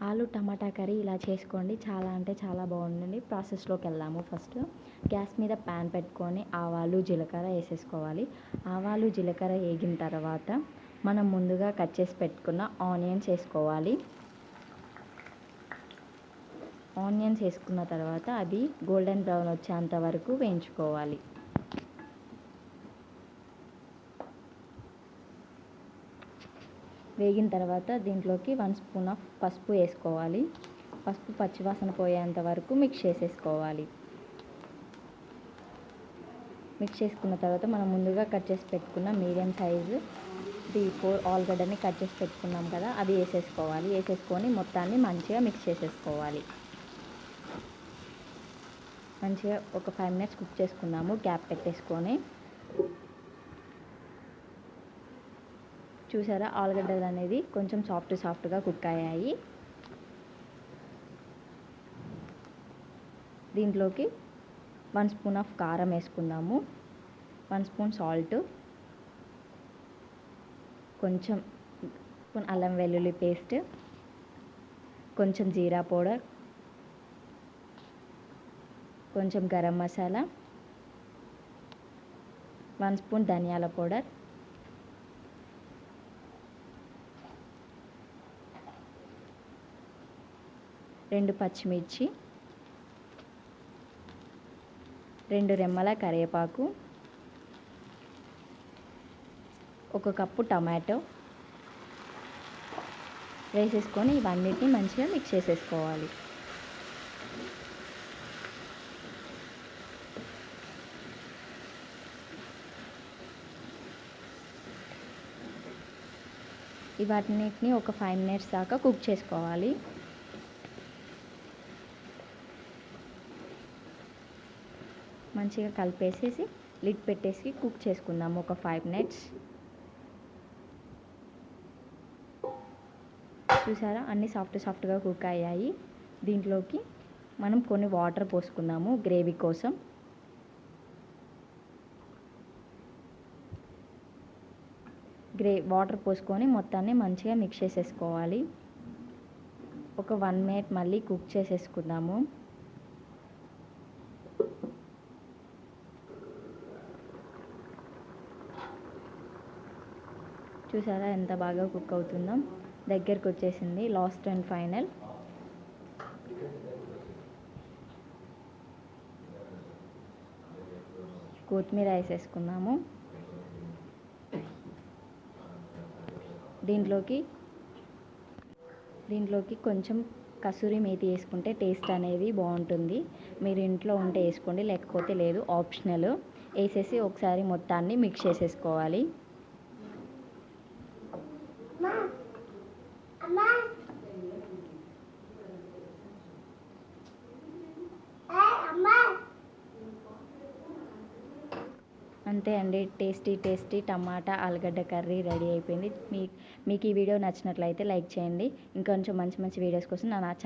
ఆలు టమాటా కర్రీ ఇలా చేసుకోండి, చాలా అంటే చాలా బాగుంటుంది. ప్రాసెస్లోకి వెళ్దాము. ఫస్ట్ గ్యాస్ మీద ప్యాన్ పెట్టుకొని ఆవాలు జీలకర్ర వేసేసుకోవాలి. ఆవాలు జీలకర్ర వేగిన తర్వాత మనం ముందుగా కట్ చేసి పెట్టుకున్న ఆనియన్స్ వేసుకోవాలి. ఆనియన్స్ వేసుకున్న తర్వాత అవి గోల్డెన్ బ్రౌన్ వచ్చేంత వరకు వేయించుకోవాలి. వేగిన తర్వాత దీంట్లోకి 1 స్పూన్ ఆఫ్ పసుపు వేసుకోవాలి. పసుపు పచ్చివాసన పోయేంత వరకు మిక్స్ చేసేసుకోవాలి. మిక్స్ చేసుకున్న తర్వాత మనం ముందుగా కట్ చేసి పెట్టుకున్న మీడియం సైజు 3-4 ఆలుగడ్డని కట్ చేసి పెట్టుకున్నాం కదా, అది వేసేసుకోవాలి. వేసేసుకొని మొత్తాన్ని మంచిగా మిక్స్ చేసేసుకోవాలి. మంచిగా ఒక 5 మినిట్స్ కుక్ చేసుకుందాము గ్యాప్ పెట్టేసుకొని. చూసారా, ఆలుగడ్డలు అనేది కొంచెం సాఫ్ట్గా కుక్ అయ్యాయి. దీంట్లోకి 1 స్పూన్ ఆఫ్ కారం వేసుకుందాము, 1 స్పూన్ సాల్ట్, కొంచెం అల్లం వెల్లుల్లి పేస్ట్, కొంచెం జీరా పౌడర్, కొంచెం గరం మసాలా, 1 స్పూన్ ధనియాల పౌడర్, రెండు పచ్చిమిర్చి, 2 రెమ్మల కరివేపాకు, 1 కప్పు టమాటో వేసేసుకొని ఇవన్నిటిని మంచిగా మిక్స్ చేసేసుకోవాలి. ఇవన్నిటిని ఒక 5 మినిట్స్ దాకా కుక్ చేసుకోవాలి. మంచిగా కలిపేసేసి లిడ్ పెట్టేసి కుక్ చేసుకుందాము ఒక 5 మినిట్స్. చూసారా, అన్నీ సాఫ్ట్గా కుక్ అయ్యాయి. దీంట్లోకి మనం కొన్ని వాటర్ పోసుకుందాము గ్రేవీ కోసం. వాటర్ పోసుకొని మొత్తాన్ని మంచిగా మిక్స్ చేసేసుకోవాలి. ఒక 1 మినిట్ మళ్ళీ కుక్ చేసేసుకుందాము. చూసారా ఎంత బాగా కుక్ అవుతుందో, దగ్గరికి వచ్చేసింది. లాస్ట్ అండ్ ఫైనల్ కొత్తిమీర వేసేసుకుందాము. దీంట్లోకి కొంచెం కసూరి మేతి వేసుకుంటే టేస్ట్ అనేది బాగుంటుంది. మీరు ఇంట్లో ఉంటే వేసుకోండి, లేకపోతే లేదు, ఆప్షనల్. వేసేసి ఒకసారి మొత్తాన్ని మిక్స్ చేసేసుకోవాలి. అంతే అండి, టేస్టీ టమాటా ఆలుగడ్డ కర్రీ రెడీ అయిపోయింది. మీకు ఈ వీడియో నచ్చినట్లయితే లైక్ చేయండి. ఇంకొంచెం మంచి వీడియోస్ కోసం నా ఛానల్